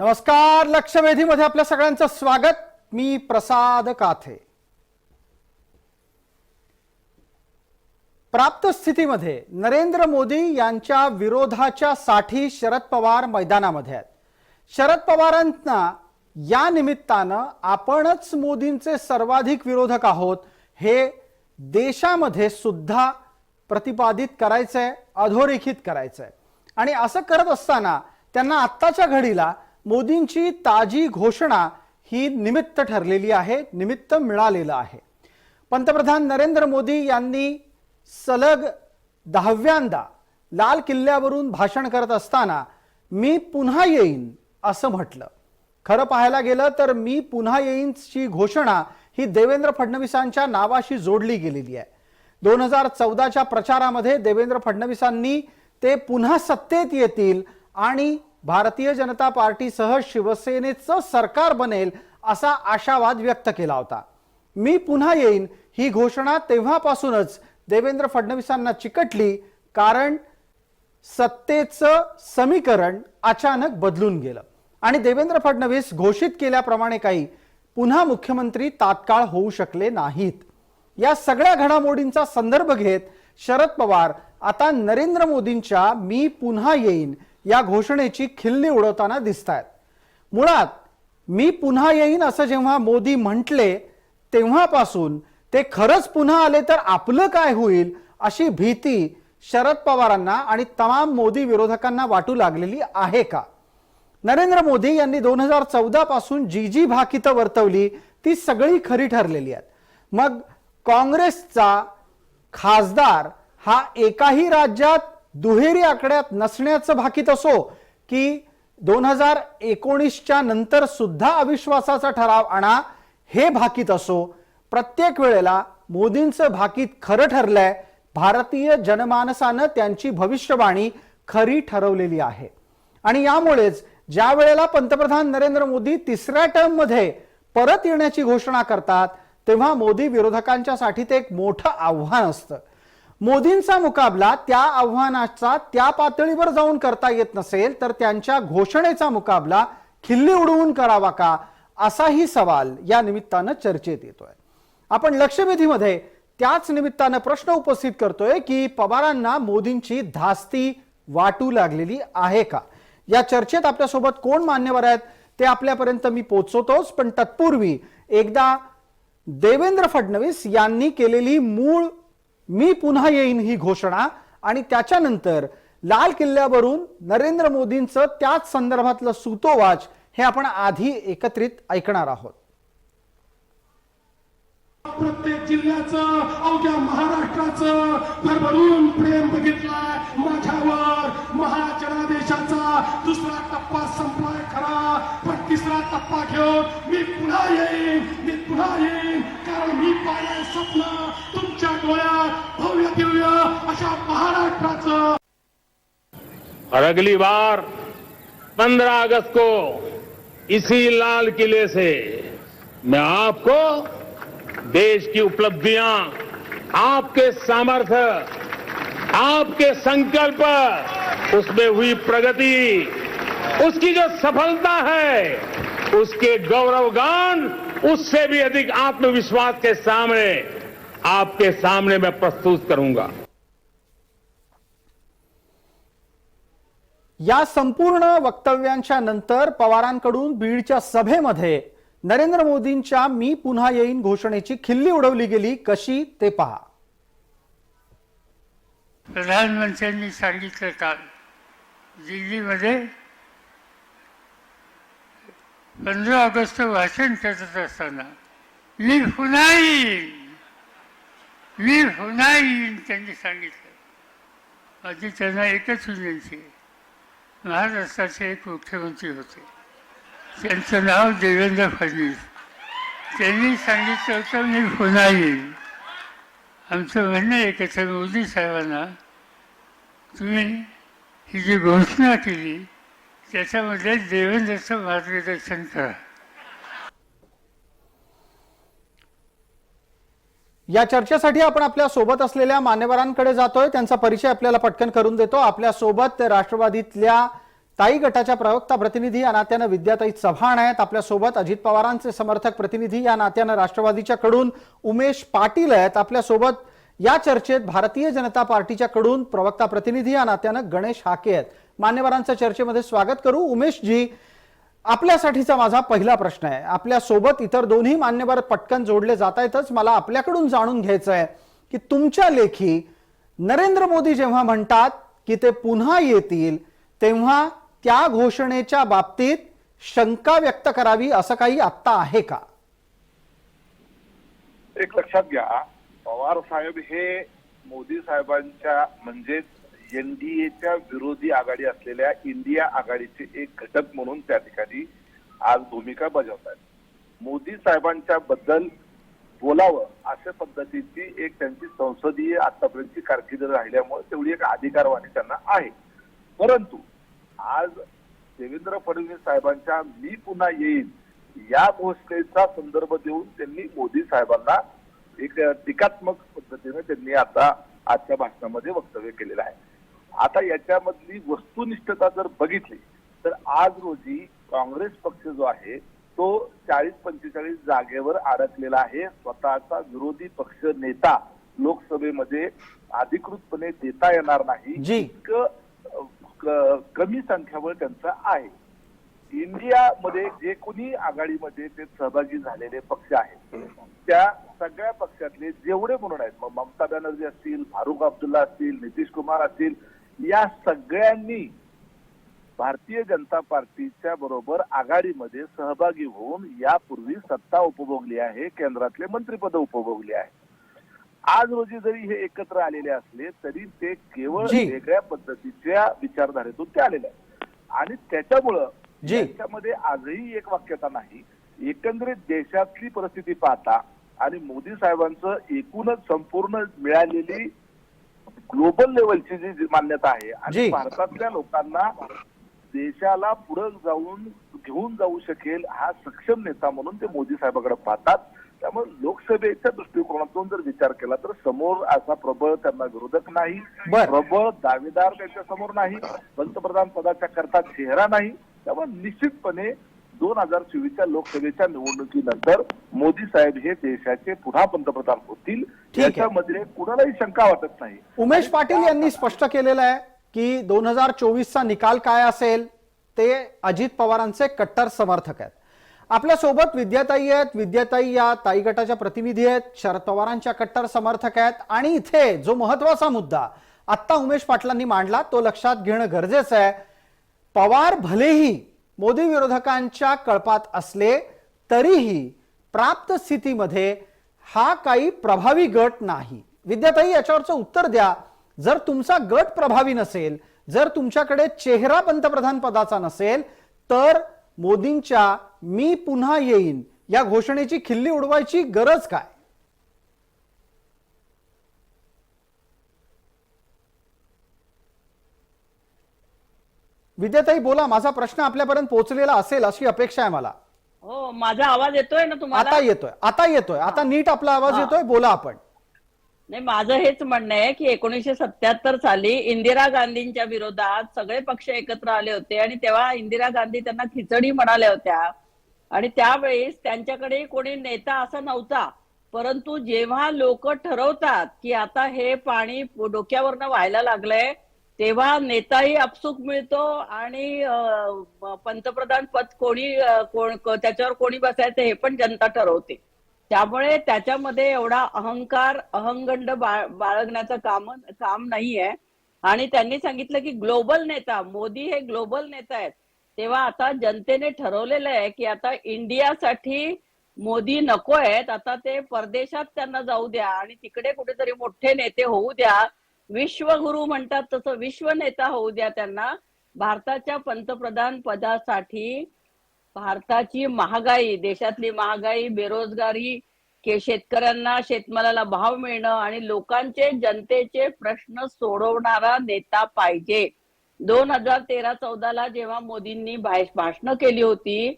नमस्कार. लक्षवेधीमध्ये आपल्या सगळ्यांचं स्वागत. मी प्रसाद काथे. प्राप्त स्थितीमध्ये नरेंद्र मोदी यांच्या विरोधाच्या साठी शरद पवार मैदानामध्ये आहेत. शरद पवारांना या निमित्तानं आपणच मोदींचे सर्वाधिक विरोधक आहोत हे देशामध्ये सुद्धा प्रतिपादित करायचंय, अधोरेखित करायचंय. आणि असं करत असताना त्यांना आत्ताच्या घडीला मोदींची ताजी घोषणा ही निमित्त ठरलेली आहे, निमित्त मिळालेलं आहे. पंतप्रधान नरेंद्र मोदी यांनी सलग 10व्यांदा लाल किल्ल्यावरून भाषण करत असताना मी पुन्हा येईन असं म्हटलं. खरं पाहायला गेलं तर मी पुन्हा येईनची घोषणा ही देवेंद्र फडणवीसांच्या नावाशी जोडली गेलेली आहे. 2014च्या प्रचारामध्ये देवेंद्र फडणवीसांनी ते पुन्हा सत्तेत येतील आणि भारतीय जनता पार्टीसह शिवसेनेचं सरकार बनेल असा आशावाद व्यक्त केला होता. मी पुन्हा येईन ही घोषणा तेव्हापासूनच देवेंद्र फडणवीसांना चिकटली, कारण सत्तेचं समीकरण अचानक बदलून गेलं आणि देवेंद्र फडणवीस घोषित केल्याप्रमाणे काही पुन्हा मुख्यमंत्री तात्काळ होऊ शकले नाहीत. या सगळ्या घडामोडींचा संदर्भ घेत शरद पवार आता नरेंद्र मोदींच्या मी पुन्हा येईन या घोषणेची खिल्ली उडवताना दिसतायत. मुळात मी पुन्हा येईन असं जेव्हा मोदी म्हटले तेव्हापासून ते खरंच पुन्हा आले तर आपलं काय होईल अशी भीती शरद पवारांना आणि तमाम मोदी विरोधकांना वाटू लागलेली आहे का? नरेंद्र मोदी यांनी 2014 पासून जी जी भाकीतं वर्तवली ती सगळी खरी ठरलेली आहेत. मग काँग्रेसचा खासदार हा एकाही राज्यात दुहेरी आकड्यात नसण्याचं भाकीत असो की 2019च्या नंतर सुद्धा अविश्वासाचा ठराव आणा हे भाकीत असो, प्रत्येक वेळेला मोदींचं भाकीत खरं ठरलंय. भारतीय जनमानसानं त्यांची भविष्यवाणी खरी ठरवलेली आहे आणि यामुळेच ज्या वेळेला पंतप्रधान नरेंद्र मोदी तिसऱ्या टर्म मध्ये परत येण्याची घोषणा करतात तेव्हा मोदी विरोधकांच्यासाठी ते एक मोठं आव्हान असतं. मोदींचा मुकाबला त्या आव्हानाचा त्या पातळीवर जाऊन करता येत नसेल तर त्यांच्या घोषणेचा मुकाबला खिल्ली उडवून करावा का असाही सवाल या निमित्तानं चर्चेत येतोय. आपण लक्षवेधीमध्ये त्याच निमित्तानं प्रश्न उपस्थित करतोय की पवारांना मोदींची धास्ती वाटू लागलेली आहे का? या चर्चेत आपल्यासोबत कोण मान्यवर आहेत ते आपल्यापर्यंत मी पोहोचवतोच, पण तत्पूर्वी एकदा देवेंद्र फडणवीस यांनी केलेली मूळ मी पुन्हा येईन ही घोषणा आणि त्याच्यानंतर लाल किल्ल्यावरून नरेंद्र मोदींचं त्याच संदर्भातलं सूतोवाच हे आपण आधी एकत्रित ऐकणार आहोत. प्रत्येक जिल्ह्याचं, अवघ्या महाराष्ट्राचं भरभरून प्रेम बघितलाय माझ्यावर. महाजनादेशाचा दुसरा टप्पा संपलाय खरा, पण तिसरा टप्पा घेऊन मी पुन्हा येईन, कारण मी पाहिलंय स्वप्न तुमच्या डोळ्यात भव्य दिव्य अशा महाराष्ट्राचं. और अगली बार 15 अगस्त को इसी लाल किले से मैं आपको देश की उपलब्धियां, आपके सामर्थ्य, आपके संकल्प, उसमें हुई प्रगति, उसकी जो सफलता है उसके गौरवगान, उससे भी अधिक आत्मविश्वास के सामने आपके सामने मैं प्रस्तुत करूंगा. या संपूर्ण वक्तव्यांच्या नंतर पवारांकडून बीडच्या सभेमध्ये नरेंद्र मोदींच्या मी पुन्हा येईन घोषणेची खिल्ली उडवली गेली. कशी ते पहा. प्रधानमंत्र्यांनी सांगितलं काल दिल्लीमध्ये 15 ऑगस्ट भाषण करत असताना मी पुन्हा येईन त्यांनी सांगितलं. आधी त्यांना एकच विनंती आहे, महाराष्ट्राचे एक मुख्यमंत्री होते, त्यांचं नाव देवेंद्र फडणवीस. त्यांनी सांगितलं होतं मी पुन्हा येईन. आमचं म्हणणं एकच आहे, मोदी साहेबांना तुम्ही ही जी घोषणा केली त्याच्यामध्ये देवेंद्रचं मार्गदर्शन करा. या चर्चेसाठी आपण आपल्या सोबत असलेल्या मान्यवरांकडे जातोय, त्यांचा परिचय आपल्याला पटकन करून देतो. आपल्या सोबत राष्ट्रवादीतल्या ताई गटाच्या प्रवक्ता प्रतिनिधी या नात्यानं विद्याताई चव्हाण आहेत आपल्यासोबत. अजित पवारांचे समर्थक प्रतिनिधी या नात्यानं राष्ट्रवादीच्या कडून उमेश पाटील आहेत आपल्यासोबत. या चर्चेत भारतीय जनता पार्टीच्या कडून प्रवक्ता प्रतिनिधी या नात्यानं गणेश हाके आहेत. मान्यवरांचं चर्चेमध्ये स्वागत करू. उमेश जी, आपल्यासाठीचा माझा पहिला प्रश्न आहे. आपल्या सोबत इतर दोन्ही मान्यवर पटकन जोडले जात आहेतच. मला आपल्याकडून जाणून घ्यायचं आहे की तुमच्या लेखी नरेंद्र मोदी जेव्हा म्हणतात की ते पुन्हा येतील तेव्हा त्या घोषणेच्या बाबतीत शंका व्यक्त करावी असं काही आत्ता आहे का? एक लक्षात घ्या, पवार साहेब हे मोदी साहेबांच्या म्हणजेच एनडीएच्या विरोधी आघाडी असलेल्या इंडिया आघाडीचे एक घटक म्हणून त्या ठिकाणी आज भूमिका बजावत आहेत. मोदी साहेबांच्या बद्दल बोलावं अशा पद्धतीची एक त्यांची संसदीय आतापर्यंतची कारकीर्द राहिल्यामुळे तेवढी एक अधिकारवाणी त्यांना आहे. परंतु आज देवेंद्र फडणवीस साहेबांच्या मी पुन्हा येईन या घोषणेचा संदर्भ देऊन त्यांनी मोदी साहेबांना एक टीकात्मक पद्धतीने त्यांनी आता आजच्या भाषणामध्ये वक्तव्य केलेलं आहे. आता याच्यामधली वस्तुनिष्ठता जर बघितली तर आज रोजी काँग्रेस पक्ष जो आहे तो 40-45 जागेवर अडकलेला आहे. स्वतःचा विरोधी पक्ष नेता लोकसभेमध्ये अधिकृतपणे देता येणार नाही इतकं कमी संख्याबळ त्यांचं आहे. इंडियामध्ये जे कोणी आघाडीमध्ये ते सहभागी झालेले पक्ष आहेत त्या सगळ्या पक्षातले जेवढे म्हणून आहेत, मग ममता बॅनर्जी असतील, फारुख अब्दुल्ला असतील, नितीश कुमार असतील, या सगळ्यांनी भारतीय जनता पार्टीच्या बरोबर आघाडीमध्ये सहभागी होऊन यापूर्वी सत्ता उपभोगली आहे, केंद्रातले मंत्रिपद उपभोगली आहे. आज रोजी जरी हे एकत्र आलेले असले तरी ते केवळ वेगळ्या पद्धतीच्या विचारधारेतून ते आलेले आहेत आणि त्याच्यामुळं याच्यामध्ये आजही एक वाक्यता नाही. एकंदरीत देशातली परिस्थिती पाहता आणि मोदी साहेबांचं एकूणच संपूर्ण मिळालेली ग्लोबल लेवलची जी मान्यता आहे आणि भारतातल्या लोकांना देशाला पुढे जाऊन घेऊन जाऊ शकेल हा सक्षम नेता म्हणून ते मोदी साहेबांकडे पाहतात. त्यामुळे लोकसभेच्या दृष्टिकोनातून जर विचार केला तर समोर असा प्रबळ त्यांना विरोधक नाही, प्रबळ दावेदार त्यांच्या समोर नाही, पंतप्रधान पदाच्या करता चेहरा नाही. त्यामुळे निश्चितपणे 2024च्या लोकसभेच्या निवडणुकीनंतर मोदी साहेब हे देशाचे पुन्हा पंतप्रधान होतील याच्यामध्ये कुणालाही शंका वाटत नाही. उमेश पाटील यांनी स्पष्ट केलेलं आहे की 2024चा निकाल काय असेल ते अजित पवारांचे कट्टर समर्थक आहेत. आपल्या सोबत विद्याताई आहेत. विद्याताई या ताई गटाच्या प्रतिनिधी आहेत, शरद पवारांच्या कट्टर समर्थक आहेत. आणि इथे जो महत्वाचा मुद्दा आता उमेश पाटलांनी मांडला तो लक्षात घेणं गरजेचं आहे. पवार भलेही मोदी विरोधकांच्या कळपात असले तरीही प्राप्त स्थितीमध्ये हा काही प्रभावी गट नाही. विद्याताई, याच्यावरचं उत्तर द्या. जर तुमचा गट प्रभावी नसेल, जर तुमच्याकडे चेहरा पंतप्रधान पदाचा नसेल तर मोदींच्या मी पुन्हा येईन या घोषणेची खिल्ली उडवायची गरज काय? विद्याताई बोला, माझा प्रश्न आपल्यापर्यंत पोहोचलेला असेल अशी अपेक्षा आहे मला. हो, माझा आवाज येतोय ना तुम्हाला? आता येतोय. आता नीट आपला आवाज येतोय. बोला आपण. नाही, माझं हेच म्हणणं आहे की 1977 साली इंदिरा गांधींच्या विरोधात सगळे पक्ष एकत्र आले होते आणि तेव्हा इंदिरा गांधी त्यांना खिचडी म्हणाल्या होत्या आणि त्यावेळेस त्यांच्याकडे कोणी नेता असा नव्हता. परंतु जेव्हा लोक ठरवतात की आता हे पाणी डोक्यावरनं व्हायला लागलंय तेव्हा नेताही अपसुक मिळतो आणि पंतप्रधान पद त्याच्यावर कोणी बसायचं हे पण जनता ठरवते. त्यामुळे त्याच्यामध्ये एवढा अहंकार अहंगंड बाळगण्याचं काम नाहीये. आणि त्यांनी सांगितलं की ग्लोबल नेता मोदी हे ग्लोबल नेता आहेत. तेव्हा आता जनतेने ठरवलेलं आहे की आता इंडियासाठी मोदी नको आहेत, आता ते परदेशात त्यांना जाऊ द्या आणि तिकडे कुठेतरी मोठे नेते होऊ द्या. विश्वगुरु म्हणतात तसं विश्व नेता होऊ द्या त्यांना. भारताच्या पंतप्रधान पदासाठी भारताची महागाई, देशातली महागाई, बेरोजगारी, शेतकऱ्यांना शेतमालाला भाव मिळणं आणि लोकांचे जनतेचे प्रश्न सोडवणारा नेता पाहिजे. 2013-14 जेव्हा मोदींनी भाषणं केली होती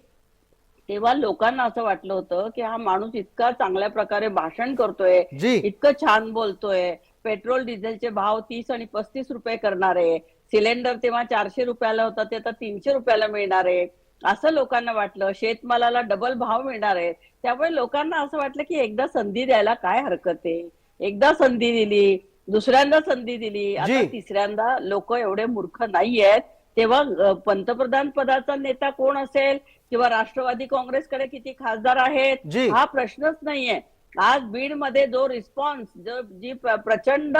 तेव्हा लोकांना असं वाटलं होतं की हा माणूस इतका चांगल्या प्रकारे भाषण करतोय, इतकं छान बोलतोय, पेट्रोल डिझेलचे भाव 30 आणि 35 रुपये करणार आहे, सिलेंडर तेव्हा 400 रुपयाला होता ते आता 300 रुपयाला मिळणार आहे असं लोकांना वाटलं. शेतमालाला डबल भाव मिळणार आहे. त्यामुळे लोकांना असं वाटलं की एकदा संधी द्यायला काय हरकत आहे. एकदा संधी दिली, दुसऱ्यांदा संधी दिली, आता जी. तिसऱ्यांदा लोक एवढे मूर्ख नाही आहेत. तेव्हा पंतप्रधान पदाचा नेता कोण असेल किंवा राष्ट्रवादी काँग्रेसकडे किती खासदार आहेत जी. हा प्रश्नच नाहीये. आज बीडमध्ये जो रिस्पॉन्स जी प्रचंड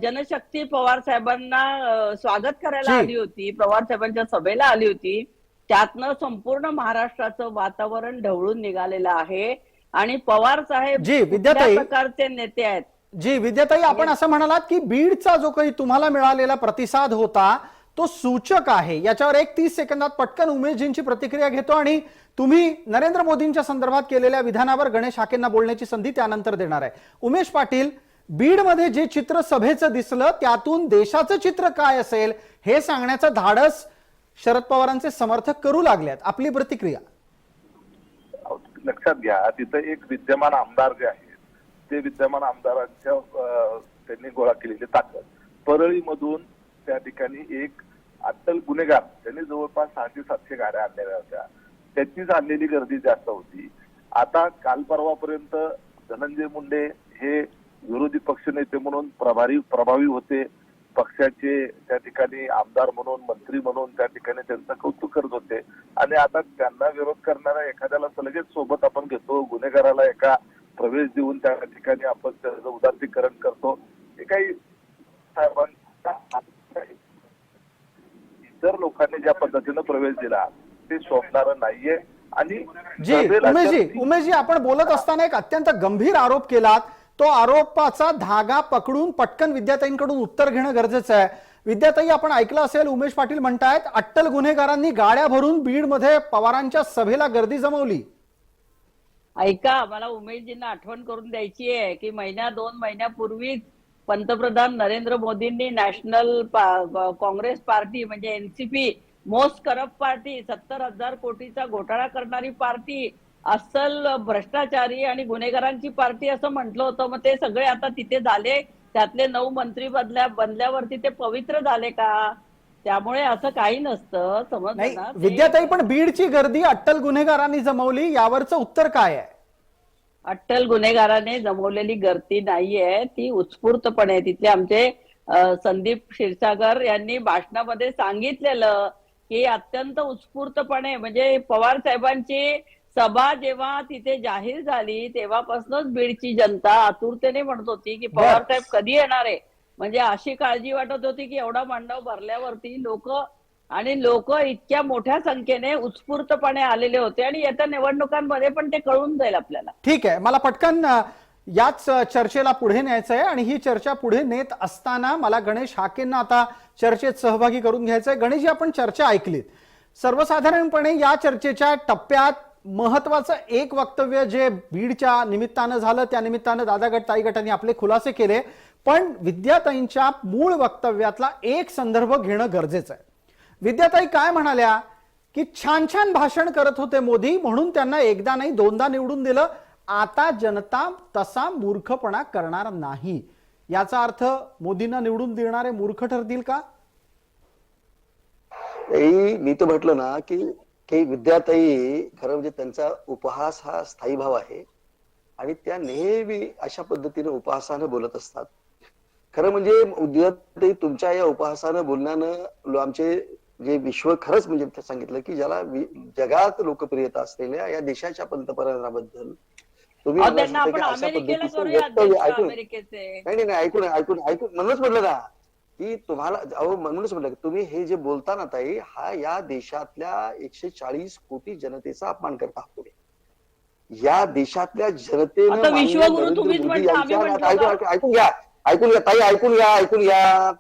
जनशक्ती पवार साहेबांना स्वागत करायला जी. आली होती, पवार साहेबांच्या सभेला आली होती, त्यातनं संपूर्ण महाराष्ट्राचं वातावरण ढवळून निघालेलं आहे. आणि पवार साहेब जी, कुठल्या विद्याताई. प्रकारचे नेते आहेत. जी विद्याताई, आपण असं म्हणालात की बीडचा जो काही तुम्हाला मिळालेला प्रतिसाद होता तो सूचक आहे. याच्यावर एक 30 सेकंदात पटकन उमेशजींची प्रतिक्रिया घेतो आणि तुम्ही नरेंद्र मोदींच्या संदर्भात केलेल्या विधानावर गणेश हाकेंना बोलण्याची संधी त्यानंतर देणार आहे. उमेश पाटील, बीडमध्ये जे चित्र सभेचं दिसलं त्यातून देशाचं चित्र काय असेल हे सांगण्याचं धाडस शरद पवारांचे समर्थक करू लागलेत. आपली प्रतिक्रिया. लक्षात घ्या, तिथं एक विद्यमान आमदार जे आहेत ते विद्यमान आमदारांच्या त्यांनी गोळा केलेली ताकद. परळीमधून त्या ठिकाणी एक अट्टल गुन्हेगार त्यांनी जवळपास 600-700 गाड्या आणलेल्या होत्या. त्याची झालेली गर्दी जास्त होती. आता काल परवापर्यंत धनंजय मुंडे हे विरोधी पक्षनेते म्हणून प्रभावी होते. पक्षाचे त्या ठिकाणी आमदार म्हणून, मंत्री म्हणून त्या ठिकाणी त्यांचं कौतुक करत होते. आणि आता त्यांना विरोध करणाऱ्या एखाद्याला लगेच सोबत आपण घेतो, गुन्हेगाराला एका प्रवेश देऊन त्या ठिकाणी आपण त्याचं उदात्तीकरण करतो. हे काही साहेबांच्या इतर लोकांनी ज्या पद्धतीनं प्रवेश दिला ते शोभणारं नाहीये. आणि जी उमेशजी, आपण बोलत असताना एक अत्यंत गंभीर आरोप केलात. तो आरोपाचा धागा पकडून पटकन विद्याताईंकडून उत्तर घेणं गरजेचं आहे. विद्याताई, आपण ऐकलं असेल उमेश पाटील म्हणतायत अट्टल गुन्हेगारांनी गाड्या भरून बीडमध्ये पवारांच्या सभेला गर्दी जमवली. ऐका, मला उमेशजींना आठवण करून द्यायची आहे की 2 महिन्यापूर्वीच पंतप्रधान नरेंद्र मोदींनी नॅशनल काँग्रेस पार्टी म्हणजे एनसीपी, मोस्ट करप्ट पार्टी, 70,000 कोटीचा घोटाळा करणारी पार्टी, अस्सल भ्रष्टाचारी आणि गुन्हेगारांची पार्टी असं म्हटलं होतं. मग ते सगळे आता तिथे झाले, त्यातले 9 मंत्री बदल्यावरती ते पवित्र झाले का? त्यामुळे असं काही नसतं, समजलं ना? विद्याताई, पण बीडची गर्दी अट्टल गुन्हेगारांनी जमवली, यावरचं उत्तर काय आहे? अट्टल गुन्हेगाराने जमवलेली गर्दी नाहीये, ती उत्स्फूर्तपणे तिथले आमचे संदीप क्षीरसागर यांनी भाषणामध्ये सांगितलेलं की अत्यंत उत्स्फूर्तपणे, म्हणजे पवार साहेबांची सभा जेव्हा तिथे जाहीर झाली तेव्हापासूनच बीडची जनता आतुरतेने म्हणत होती की पवार साहेब कधी येणार आहे. म्हणजे अशी काळजी वाटत होती की एवढा मंडप भरल्यावरती लोक इतक्या मोठ्या संख्येने उत्स्फूर्तपणे आलेले होते. आणि येत्या निवडणुकांमध्ये पण ते कळून जाईल आपल्याला. ठीक आहे, मला पटकन याच चर्चेला पुढे न्यायचं आहे आणि ही चर्चा पुढे नेत असताना मला गणेश हाकेंना आता चर्चेत सहभागी करून घ्यायचंय. गणेशजी, आपण चर्चा ऐकलीत. सर्वसाधारणपणे या चर्चेच्या टप्प्यात महत्वाचं एक वक्तव्य जे बीडच्या निमित्तानं झालं, त्या निमित्तानं दादा गट ताई गटांनी आपले खुलासे केले. पण विद्याताईंच्या मूळ वक्तव्यातला एक संदर्भ घेणं गरजेचं आहे. विद्याताई काय म्हणाल्या की छान छान भाषण करत होते मोदी म्हणून त्यांना एकदा नाही 2दा निवडून दिलं. आता जनता तसा मूर्खपणा करणार नाही. याचा अर्थ मोदींना निवडून देणारे मूर्ख ठरतील का? मी तर म्हटलं ना की विद्याताई खरं म्हणजे त्यांचा उपहास हा स्थायी भाव आहे आणि त्या नेहमी अशा पद्धतीने उपहासानं बोलत असतात. खरं म्हणजे विद्याताई तुमच्या या उपहासानं बोलण्यानं आमचे जे विश्व खरंच म्हणजे सांगितलं की ज्याला जगात लोकप्रियता असलेल्या या देशाच्या पंतप्रधानाबद्दल तुम्ही त्यांना आपण अमेरिकेला करूया, अमेरिकेचे नाही ऐकून म्हणूनच म्हटलं ना की तुम्हाला म्हणूनच म्हटलं तुम्ही हे जे बोलता ना ताई, हा या देशातल्या 140 कोटी जनतेचा अपमान करता आहात तुम्ही. या देशातल्या जनतेनं ऐकून घ्या ताई, ऐकून घ्या.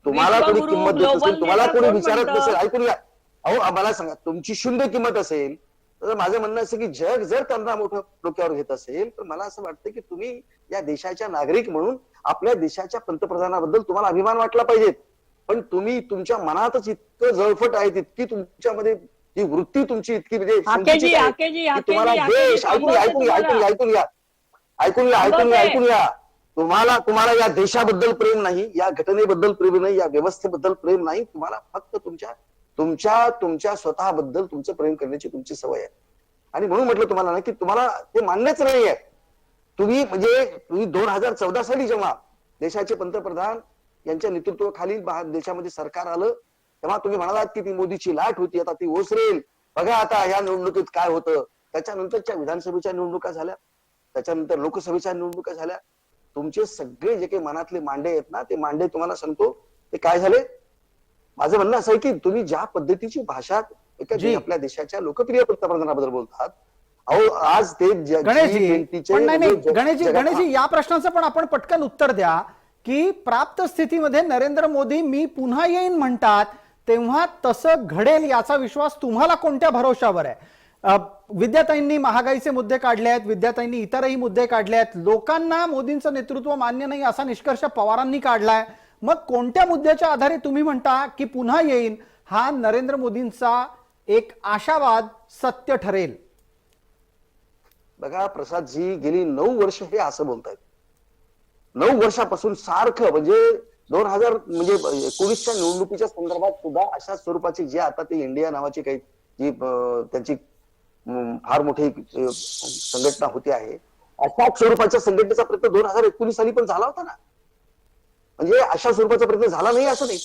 तुम्हाला कोणी किंमत देत असेल, तुम्हाला कोणी विचारत नसेल, ऐकून घ्या. अहो मला सांगा, तुमची शून्य किंमत असेल तर माझं म्हणणं असं की जग जर त्यांना मोठं डोक्यावर घेत असेल तर मला असं वाटतं की तुम्ही या देशाच्या नागरिक म्हणून आपल्या देशाच्या पंतप्रधानाबद्दल तुम्हाला अभिमान वाटला पाहिजे. पण तुम्ही तुमच्या मनातच इतकं जळफट आहे, इतकी तुमच्यामध्ये ही वृत्ती तुमची इतकी म्हणजे तुम्हाला देश ऐकून घ्या तुम्हाला या देशाबद्दल प्रेम नाही, या घटनेबद्दल प्रेम नाही, या व्यवस्थेबद्दल प्रेम नाही. तुम्हाला फक्त तुमच्या स्वतःबद्दल तुमचं प्रेम करण्याची तुमची सवय आहे. आणि म्हणून म्हटलं तुम्हाला ना की तुम्हाला ते मान्यच नाहीये. तुम्ही 2014 साली जेव्हा देशाचे पंतप्रधान यांच्या नेतृत्वाखाली देशामध्ये सरकार आलं, तेव्हा तुम्ही म्हणालात की ती मोदीची लाट होती, आता ती ओसरेल. बघा आता या निवडणुकीत काय होतं. त्याच्यानंतरच्या विधानसभेच्या निवडणुका झाल्या, त्याच्यानंतर लोकसभेच्या निवडणुका झाल्या. तुमचे सगळे जे काही मनातले मांडे आहेत ना, ते मांडे तुम्हाला सांगतो ते काय झाले. माझं म्हणणं असं आहे की तुम्ही ज्या पद्धतीची भाषा आपल्या देशाच्या लोकप्रिय पंतप्रधानाबद्दल बोलतात, अहो आज ते गणेशजी या प्रश्नाचं पण आपण पटकन उत्तर द्या की प्राप्त स्थितीमध्ये नरेंद्र मोदी मी पुन्हा येईन म्हणतात, तेव्हा तसं घडेल याचा विश्वास तुम्हाला कोणत्या भरोशावर आहे? विद्याताईंनी महागाईचे मुद्दे काढले आहेत, विद्याताईंनी इतरही मुद्दे काढले आहेत. लोकांना मोदींचं नेतृत्व मान्य नाही असा निष्कर्ष पवारांनी काढलाय. मग कोणत्या मुद्द्याच्या आधारे तुम्ही म्हणता की पुन्हा येईन हा नरेंद्र मोदींचा एक आशावाद सत्य ठरेल? बघा प्रसादजी, गेली 9 वर्ष हे असं बोलतायत. 9 वर्षापासून सारखं म्हणजे 2019च्या निवडणुकीच्या संदर्भात सुद्धा अशा स्वरूपाची जे आता ते इंडिया नावाची काही जी त्यांची फार मोठी संघटना होती आहे, अशाच स्वरूपाच्या संघटनेचा प्रयत्न 2019 साली पण झाला होता ना. म्हणजे अशा स्वरूपाचा प्रयत्न झाला नाही असं नाही,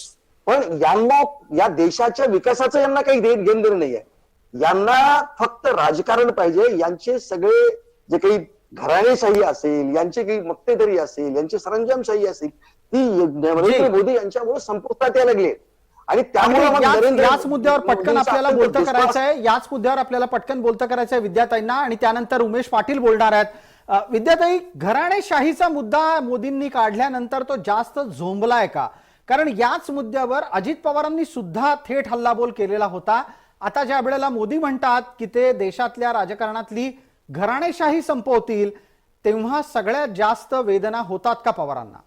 पण यांना या देशाच्या विकासाचं यांना काही घेणं देणं नाही आहे. यांना फक्त राजकारण पाहिजे. यांचे सगळे जे काही घराणेशाही असेल, यांची काही मक्तेदारी असेल, यांची सरंजामशाही असेल, ती नरेंद्र मोदी यांच्यामुळे संपुष्टात यायला लागली. आणि त्यामुळे याच मुद्द्यावर पटकन आपल्याला बोलतं करायचं आहे, याच मुद्द्यावर आपल्याला पटकन बोलतं करायचं आहे विद्याताईंना, आणि त्यानंतर उमेश पाटील बोलणार आहेत. विद्याताई, घराणेशाहीचा मुद्दा मोदींनी काढल्यानंतर तो जास्त झोंबलाय का? कारण याच मुद्द्यावर अजित पवारांनी सुद्धा थेट हल्लाबोल केलेला होता. आता ज्या वेळेला मोदी म्हणतात की ते देशातल्या राजकारणातली घराणेशाही संपवतील, तेव्हा सगळ्यात जास्त वेदना होतात का पवारांना?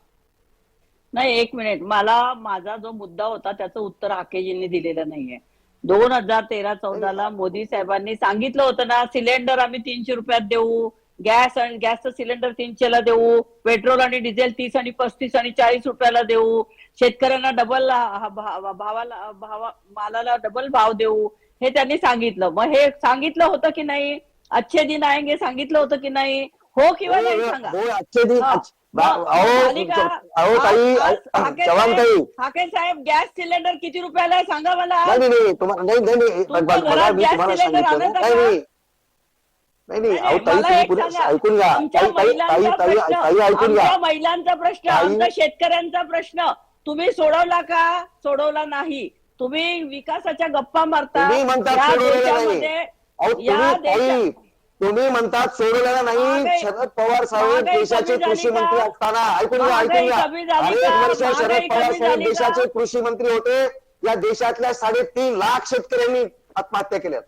नाही, एक मिनिट, मला माझा जो मुद्दा होता त्याचं उत्तर हाकेजींनी दिलेलं नाहीये. 2013-14 मोदी साहेबांनी सांगितलं होतं ना, सिलेंडर आम्ही 300 रुपयात देऊ, गॅसचं सिलेंडर 300ला देऊ, पेट्रोल आणि डिझेल 30 आणि 35 आणि 40 रुपयाला देऊ, शेतकऱ्यांना डबल मालाला डबल भाव देऊ, हे त्यांनी सांगितलं. मग हे सांगितलं होतं की नाही? अच्छे दिन आएंगे सांगितलं होतं की नाही? हो किंवा नाही सांगा. हाके साहेब, गॅस सिलेंडर किती रुपयाला आहे सांगा मला. महिलांचा प्रश्न, आमचा शेतकऱ्यांचा प्रश्न तुम्ही सोडवला का? सोडवला नाही. तुम्ही विकासाच्या गप्पा मारता. तुम्ही म्हणतात सोडवलेला नाही. शरद पवार साहेब देशाचे कृषी मंत्री असताना, ऐकून घ्या, अनेक वर्ष शरद पवार साहेब देशाचे कृषी मंत्री होते. या देशातल्या 3.5 लाख शेतकऱ्यांनी आत्महत्या केल्या.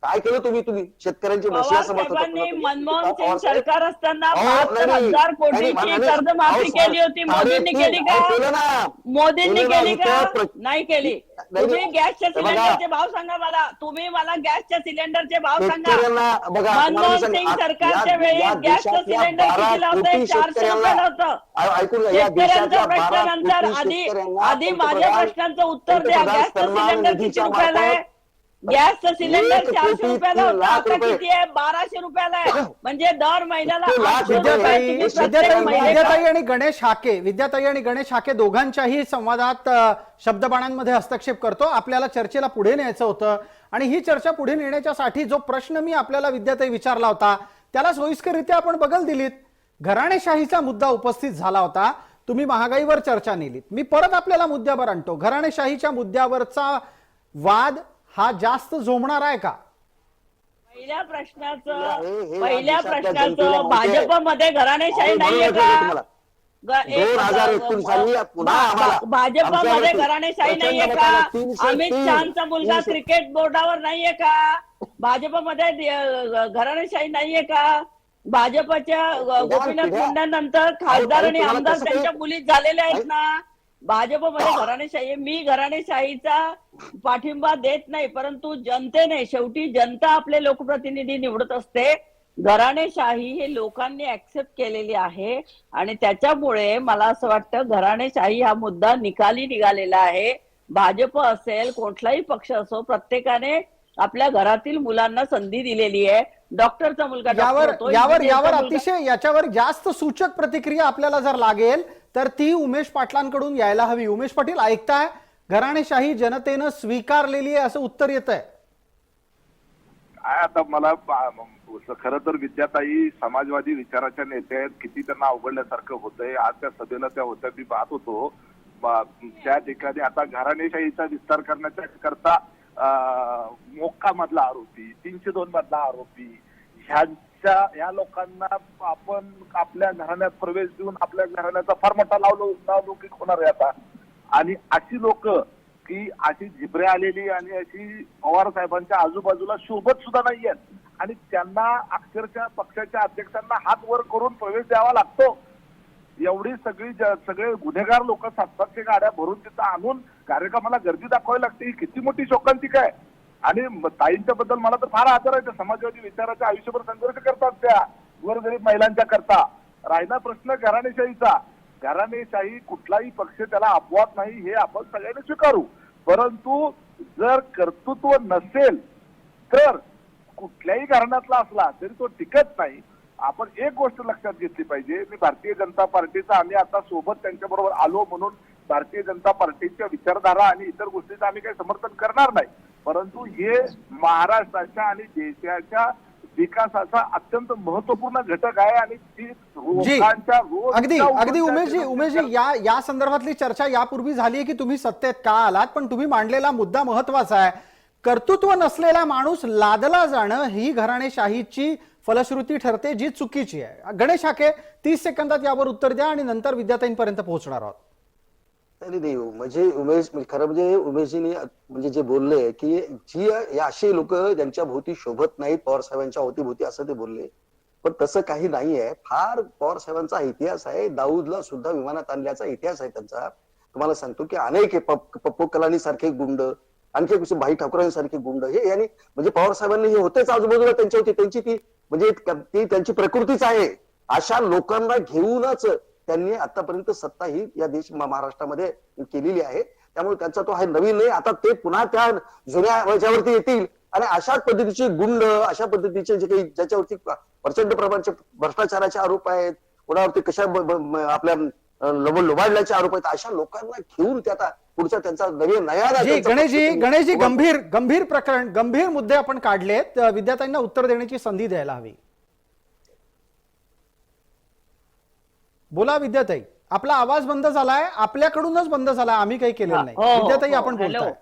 काय केलं तुम्ही शेतकऱ्यांची मनमोहन सिंग सरकार असताना 72,000 कोटीची कर्जमाफी केली होती. मोदींनी केली का? मोदींनी केली का? नाही केली. तुम्ही गॅसच्या सिलेंडरचे भाव सांगा मला. तुम्ही मला गॅसच्या सिलेंडरचे भाव सांगा. मनमोहन सिंग सरकारच्या वेळी गॅसचं सिलेंडर कितीला होतं? 400 रुपयाला होतं. शेतकऱ्यांचा प्रश्नानंतर आधी माझ्या प्रश्नांचं उत्तर द्या. गॅसचं सिलेंडर किती रुपयाला आहे? गॅसचं सिलेंडर 400 रुपयाला होतं, आता किती आहे? 1200 रुपयाला आहे. म्हणजे दर महिन्याला विद्याताई आणि गणेश हाके दोघांच्याही संवादात शब्दबाणांमध्ये हस्तक्षेप करतो. आपल्याला चर्चेला पुढे न्यायचं होतं, आणि ही चर्चा पुढे नेण्यासाठी जो प्रश्न मी आपल्याला विद्याताई विचारला होता त्याला सोयीस्कररित्या आपण बगल दिलीत. घराणेशाहीचा मुद्दा उपस्थित झाला होता, तुम्ही महागाईवर चर्चा नेलीत. मी परत आपल्याला मुद्द्यावर आणतो. घराणेशाहीच्या मुद्द्यावरचा वाद हा जास्त झोमणार आहे का? पहिल्या प्रश्नाचं भाजपमध्ये घराणेशाही नाहीये का? भाजपमध्ये घराणेशाही नाहीये का? अमित शहाचा मुलगा क्रिकेट बोर्डावर नाहीये का? भाजपमध्ये घराणेशाही नाहीये का? भाजपच्या गोपीनाथ मुंडेनंतर खासदार आणि आमदार त्यांच्या मुलीत झालेले आहेत ना. भाजपमध्ये घराणेशाही, मी घराणेशाहीचा पाठिंबा देत नाही, परंतु जनतेने, शेवटी जनता आपले लोकप्रतिनिधी निवडत असते. घराणेशाही हे लोकांनी ऍक्सेप्ट केलेली आहे आणि त्याच्यामुळे मला असं वाटतं घराणेशाही हा मुद्दा निकाली निघालेला आहे. भाजप असेल कुठलाही पक्ष असो, प्रत्येकाने आपल्या घरातील मुलांना संधी दिलेली आहे. डॉक्टरचा मुलगा यावर डॉक्टर होतो, यावर इंजिनिअरचा यावर मुलगा- अतिशय याच्यावर जास्त सूचक प्रतिक्रिया आपल्याला जर लागेल तर ती उमेश पाटलांकडून यायला हवी. उमेश पाटील, ऐकताय? घराणेशाही जनतेनं स्वीकारलेली आहे असं उत्तर येत आहे. आता मला खरं तर विद्याताई समाजवादी विचाराच्या नेत्या आहेत, किती त्यांना अवघडल्यासारखं होतंय. आज त्या सभेला त्या होत्या, मी पाहत होतो. त्या ठिकाणी आता घराणेशाहीचा विस्तार करण्याच्या करता मोक्का मधला आरोपी, 302 मधला आरोपी, ह्या लोकांना आपण आपल्या घराण्यात प्रवेश देऊन आपल्या घराण्याचा फार मोठा नावलौकिक होणार आहे आता. आणि अशी लोक की अशी झिबरे आलेली आणि अशी पवार साहेबांच्या आजूबाजूला शोभत सुद्धा नाहीयेत आणि त्यांना अक्षरशः पक्षाच्या अध्यक्षांना हात वर करून प्रवेश द्यावा लागतो. एवढी सगळे गुन्हेगार लोक 700 गाड्या भरून तिथं आणून कार्यक्रमाला गर्दी दाखवावी लागते. ही किती मोठी शोकांतिका आहे. आणि ताईंच्या बद्दल मला तर फार आदर आहे. त्या समाजवादी विचाराच्या आयुष्यभर संघर्ष करतात त्या गोरगरीब महिलांच्या करता. राहिला प्रश्न घराणेशाहीचा. घराणेशाही कुठलाही पक्ष त्याला अपवाद नाही, हे आपण सगळ्यांनी स्वीकारू. परंतु जर कर्तृत्व नसेल तर कुठल्याही घराण्यातला असला तरी तो टिकत नाही. आपण एक गोष्ट लक्षात घेतली पाहिजे. मी भारतीय जनता पार्टीचा आम्ही आता सोबत त्यांच्याबरोबर आलो म्हणून भारतीय जनता पार्टीच्या विचारधारा आणि इतर गोष्टीचं आम्ही काही समर्थन करणार नाही. परंतु हे महाराष्ट्राच्या आणि देशाच्या विकासाचा अत्यंत महत्वपूर्ण घटक आहे आणि ती लोकांच्या अगदी उमेशजी या संदर्भातली चर्चा यापूर्वी झाली आहे की तुम्ही सत्तेत का आलात, पण तुम्ही मांडलेला मुद्दा महत्वाचा आहे. कर्तृत्व नसलेला माणूस लादला जाणं ही घराणेशाहीची फलश्रुती ठरते, जी चुकीची आहे. गणेश हाके, 30 सेकंदात यावर उत्तर द्या आणि नंतर विद्याताईंपर्यंत पोहोचणार आहोत. नाही म्हणजे खरं म्हणजे उमेशजीने म्हणजे जे बोलले की जी अशी लोक ज्यांच्या भोवती शोभत नाहीत पवार साहेबांच्या अवतीभोवती असं ते बोलले, पण तसं काही नाहीये. फार पवार साहेबांचा इतिहास आहे. दाऊदला सुद्धा विमानात आणल्याचा इतिहास आहे त्यांचा. तुम्हाला सांगतो की अनेक पप्पू कलानी सारखे गुंड, आणखी भाई ठाकूरांसारखे गुंड हे यांनी म्हणजे पवार साहेबांनी हे होतेच आजूबाजूला त्यांच्या होती. त्यांची ती म्हणजे ती त्यांची प्रकृतीच आहे. अशा लोकांना घेऊनच त्यांनी आतापर्यंत सत्ता ही या महाराष्ट्रामध्ये केलेली आहे. त्यामुळे त्यांचा तो आहे नवीन नाही. आता ते पुन्हा त्या जुन्या ह्याच्यावरती येतील आणि अशाच पद्धतीचे गुंड, अशा पद्धतीचे जे काही ज्याच्यावरती प्रचंड प्रमाणाचे भ्रष्टाचाराचे आरोप आहेत, कोणावरती कशा आपल्या लोबाडल्याचे आरोप आहेत, अशा लोकांना घेऊन ते आता पुढचा त्यांचा गणेशजी गंभीर प्रकरण, गंभीर मुद्दे आपण काढलेत. विद्यार्थ्यांना उत्तर देण्याची संधी द्यायला हवी. बोला विद्याताई, आपला आवाज बंद झालाय. आपल्याकडूनच बंद झालाय, आम्ही काही केलेलं नाही. विद्याताई आपण बोलताय.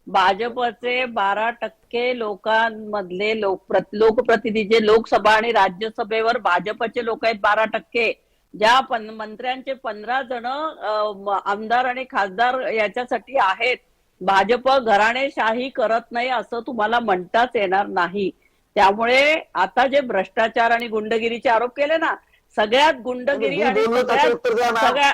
भाजपचे 12% लोकांमधले लोकप्रतिनिधी लोकसभा आणि राज्यसभेवर भाजपचे लोक आहेत 12%. ज्या मंत्र्यांचे 15 जण आमदार आणि खासदार याच्यासाठी आहेत. भाजप घराणेशाही करत नाही असं तुम्हाला म्हणताच येणार नाही. त्यामुळे आता जे भ्रष्टाचार आणि गुंडगिरीचे आरोप केले ना, सगळ्यात गुंडगिरी आणि सगळ्या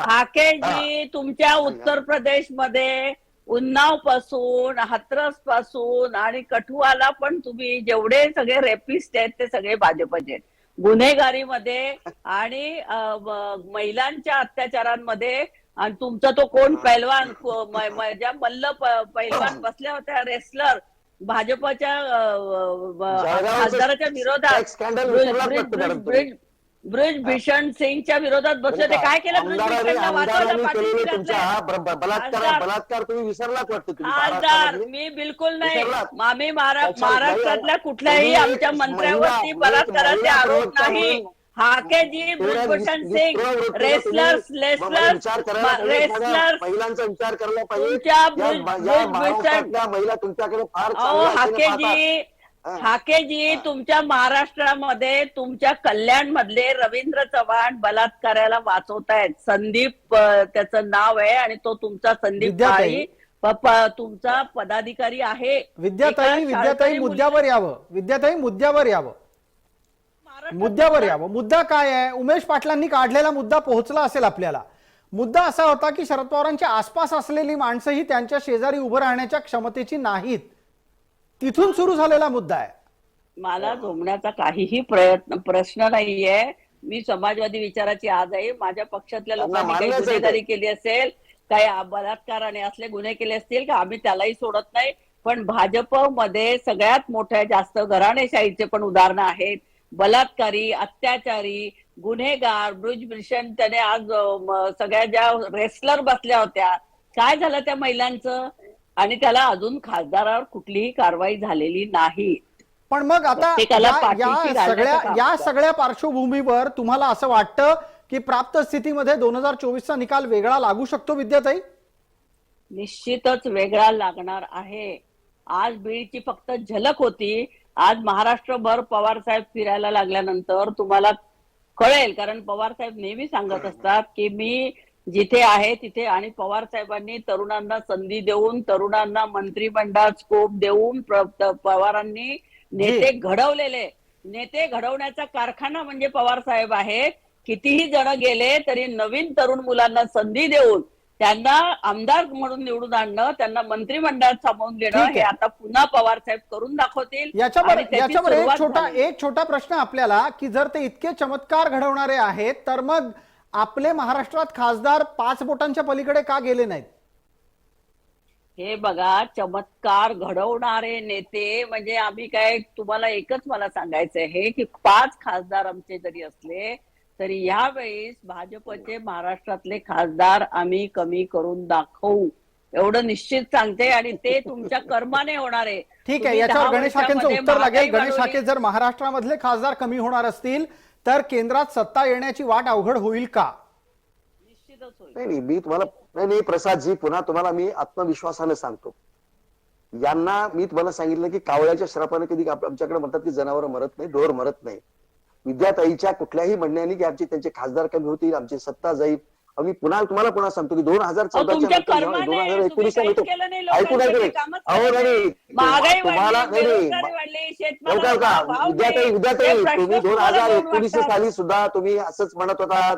हाकेजी तुमच्या उत्तर प्रदेशमध्ये उन्नाव पासून, हाथरस पासून आणि कठुआला पण तुम्ही जेवढे सगळे रेपिस्ट आहेत ते सगळे भाजपचे आहेत. गुन्हेगारीमध्ये आणि महिलांच्या अत्याचारांमध्ये. आणि तुमचा तो कोण पैलवान, ज्या मल्ल पैलवान बसल्या होत्या रेसलर भाजपच्या खासदाराच्या विरोधात, ब्रिजभूषण सिंगच्या विरोधात बसले. ते काय केलं? बलात्कार तुम्ही विसरलात वाटतं. खासदार मी बिलकुल नाही. आम्ही महाराष्ट्रातल्या कुठल्याही आमच्या मंत्र्यावरती बलात्काराचे आरोप नाही. हाकेजी, ब्रिजभूषण सिंग, रेसलर्स महिलांचा विचार करायला पाहिजे. महिला तुमच्याकडे फार हाकेजी तुमच्या महाराष्ट्रामध्ये तुमच्या कल्याण मधले रवींद्र चव्हाण बलात्काराला वाचवतायत. संदीप त्याचं नाव आहे आणि तो तुमचा संदीप भाई तुमचा पदाधिकारी आहे. विद्याताई मुद्द्यावर यावं. मुद्दा काय आहे? उमेश पाटलांनी काढलेला मुद्दा पोहोचला असेल आपल्याला. मुद्दा असा होता की शरद पवारांच्या आसपास असलेली माणसंही त्यांच्या शेजारी उभं राहण्याच्या क्षमतेची नाहीत. तिथून सुरू झालेला मुद्दा आहे. मला झोमण्याचा काहीही प्रश्न नाहीये. मी समाजवादी विचाराची आज आहे. माझ्या पक्षातल्या लोकांनी काही मान्यच आहे ते. गुन्हेगारी केली असेल, काही बलात्काराने असले गुन्हे केले असतील का आम्ही त्यालाही सोडत नाही. पण भाजपमध्ये सगळ्यात मोठ्या जास्त घराणेशाहीचे पण उदाहरणं आहेत. बलात्कारी, अत्याचारी, गुन्हेगार, ब्रिजभूषण त्याने आज सगळ्या ज्या रेसलर बसल्या होत्या, काय झालं त्या महिलांचं? आणि त्याला अजून खासदारावर कुठलीही कारवाई झालेली नाही. पण मग आता प्रत्येकाला पाठीशी घालण्याचं काम या करा. सगळ्या पार्श्वभूमीवर तुम्हाला असं वाटतं की प्राप्त स्थितीमध्ये 2024चा निकाल वेगळा लागू शकतो विद्याताई? निश्चितच वेगळा लागणार आहे. आज बीडची फक्त झलक होती. आज महाराष्ट्रभर पवार साहेब फिरायला लागल्यानंतर तुम्हाला कळेल, कारण पवार साहेब नेहमी सांगत असतात की मी जिथे आहे तिथे, आणि पवार साहेबांनी तरुणांना संधी देऊन, तरुणांना मंत्रिमंडळात स्कोप देऊन पवारांनी नेते घडवलेले, नेते घडवण्याचा कारखाना म्हणजे पवार साहेब आहे. कितीही जण गेले तरी नवीन तरुण मुलांना संधी देऊन त्यांना आमदार म्हणून निवडून आणणं, त्यांना मंत्रिमंडळात सामावून घेणं, ठीक आहे. हे आता पुन्हा पवार साहेब करून दाखवतील. याच्यावर आणि त्याची सुरुवात झाली. एक छोटा प्रश्न आपल्याला, की जर ते इतके चमत्कार घडवणारे आहेत तर मग आपले महाराष्ट्रात खासदार 5 बोटांच्या पलीकडे का गेले नाहीत? हे बघा, चमत्कार घडवणारे नेते म्हणजे आम्ही काय, तुम्हाला एकच मला सांगायचं आहे की 5 खासदार आमचे जरी असले तरी यावेळेस भाजपचे महाराष्ट्रातले खासदार आम्ही कमी करून दाखवू, एवढं निश्चित सांगते. आणि ते तुमच्या कर्माने होणार आहे. ठीक आहे, तुम्ही याच्यावर 10 गणेश हाकेंचं वर्षामध्ये उत्तर लागेल. महागाई गणेश हाके, वाढवली. जर महाराष्ट्रामधले खासदार कमी होणार असतील तर केंद्रात सत्ता येण्याची वाट अवघड होईल का? निश्चितच होईल. नाही, मी तुम्हाला नाही प्रसादजी, पुन्हा तुम्हाला मी आत्मविश्वासाने सांगतो, यांना मी तुम्हाला सांगितलं की कावळ्याच्या श्रापाने कधी आमच्याकडे म्हणतात की जनावर मरत नाही, ढोर मरत नाही. विद्याताईच्या कुठल्याही म्हणण्याने की आमचे त्यांचे खासदार कमी होतील, आमची सत्ता जाईल. मी पुन्हा सांगतो की 2014च्या तुमच्या नंतर कर्माने 2019 तुम्ही येतो, काहीच केलं नाही, ऐकून लोकांसाठी ऐकून कामच अहो केलं नाही, नाही. महागाई तुम्हाला वाढली, नाही बेरोजगारी वाढली, शेतमालाला का भाव नाही. विद्याताई हे प्रश्न तुम्ही तुम्हाला दोन 2019 वाटतात. साली सुद्धा तुम्ही असंच म्हणत होतात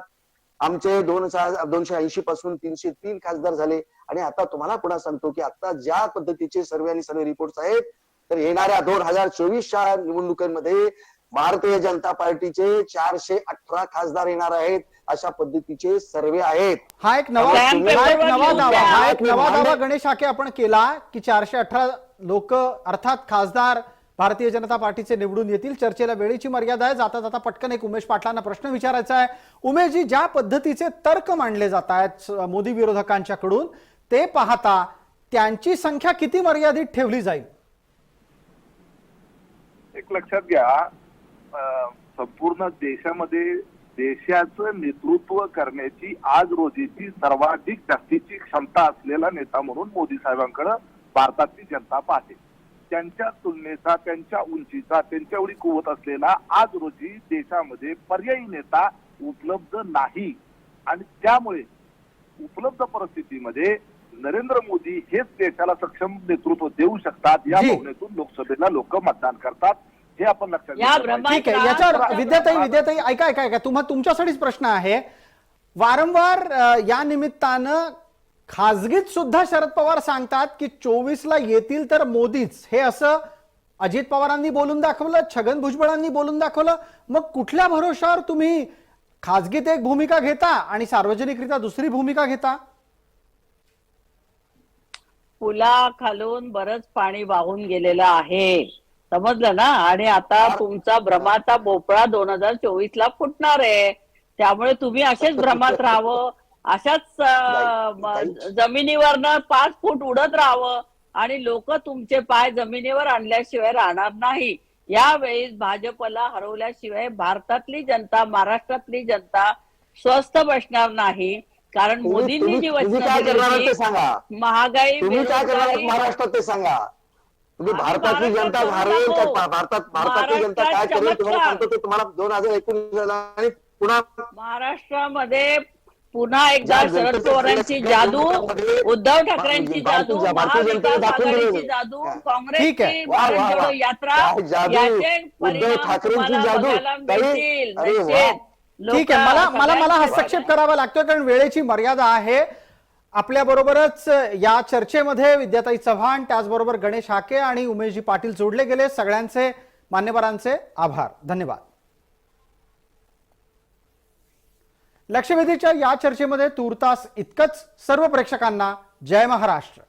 आमचे 280 पासून 303 खासदार झाले. आणि आता तुम्हाला पुन्हा सांगतो की आता ज्या पद्धतीचे सर्वे आणि सर्वे रिपोर्ट आहेत, तर येणाऱ्या 2024च्या निवडणुकांमध्ये भारतीय जनता पार्टीचे 418 खासदार येणार आहेत, अशा पद्धतीचे सर्वे आहेत. हा एक नवा दावा गणेश हाके आपण केला की 418 लोक अर्थात खासदार भारतीय जनता पार्टीचे निवडून येतील. चर्चेला वेळेची मर्यादा आहे. जाता जाता पटकन एक उमेश पाटलांना प्रश्न विचारायचा आहे. उमेशजी, ज्या पद्धतीचे तर्क मांडले जात आहेत मोदी विरोधकांच्याकडून, ते पाहता त्यांची संख्या किती मर्यादित ठेवली जाईल? एक लक्षात घ्या, संपूर्ण देशामध्ये देशाचं नेतृत्व करण्याची आज रोजीची सर्वाधिक जास्तीची क्षमता असलेला नेता म्हणून मोदी साहेबांकडे भारताची जनता पाहते. त्यांच्या तुलनेचा, त्यांच्या उंचीचा, त्यांच्या एवढी कुवत असलेला आज रोजी देशामध्ये पर्यायी नेता उपलब्ध नाही. आणि त्यामुळे उपलब्ध परिस्थितीमध्ये नरेंद्र मोदी हेच देशाला सक्षम नेतृत्व देऊ शकतात. या भावनेतून लोकसभेला लोक मतदान करतात, हे आपण लक्षात घेतलं. ठीक आहे, याच्यावर विद्याताई ऐका तुमच्यासाठीच प्रश्न आहे. वारंवार या निमित्तानं खासगीत सुद्धा शरद पवार सांगतात की 24ला येतील तर मोदीच, हे असं अजित पवारांनी बोलून दाखवलं, छगन भुजबळांनी बोलून दाखवलं. मग कुठल्या भरोशावर तुम्ही खासगीत एक भूमिका घेता आणि सार्वजनिकरित्या दुसरी भूमिका घेता? पुलाखालून बरंच पाणी वाहून गेलेलं आहे, समजलं ना. आणि आता तुमचा भ्रमाचा भोपळा 2024ला फुटणार आहे. त्यामुळे तुम्ही असेच भ्रमात राहावं, अशाच जमिनीवरनं 5 फूट उडत राहावं आणि लोक तुमचे पाय जमिनीवर आणल्याशिवाय राहणार नाही. यावेळेस भाजपला हरवल्याशिवाय भारतातली जनता, महाराष्ट्रातली जनता स्वस्थ बसणार नाही. कारण मोदींनी जी वचनं दिली, महागाई, तुम्ही काय करणार महाराष्ट्रात ते सांगा. तुम्ही भारतातली जनता हरवेल का? भारतातली जनता काय करेल तुम्हाला सांगतो ते तुम्हाला 2019 आणि पुन्हा महाराष्ट्रामध्ये पुन्हा एकदा शरद पवारांची जादू, उद्धव ठाकरेंची जादू, महाविकास आघाडीची जादू, काँग्रेसची भारत जोडो यात्रा, याचे उद्धव परिणाम ठाकरेंची तुम्हाला जादू बघायला मिळतील. ठीक आहे, मला सगळ्यांचे हस्तक्षेप आहे. करावा लागतोय कारण वेळेची मर्यादा आहे. आपल्या बरोबरच या चर्चेमध्ये विद्याताई चव्हाण, त्याचबरोबर गणेश हाके आणि उमेशजी पाटील जोडले गेले. सगळ्यांचे, मान्यवरांचे आभार, धन्यवाद. लक्षवेधीच्या या चर्चेमध्ये तूर्तास इतकंच. सर्व प्रेक्षकांना जय महाराष्ट्र.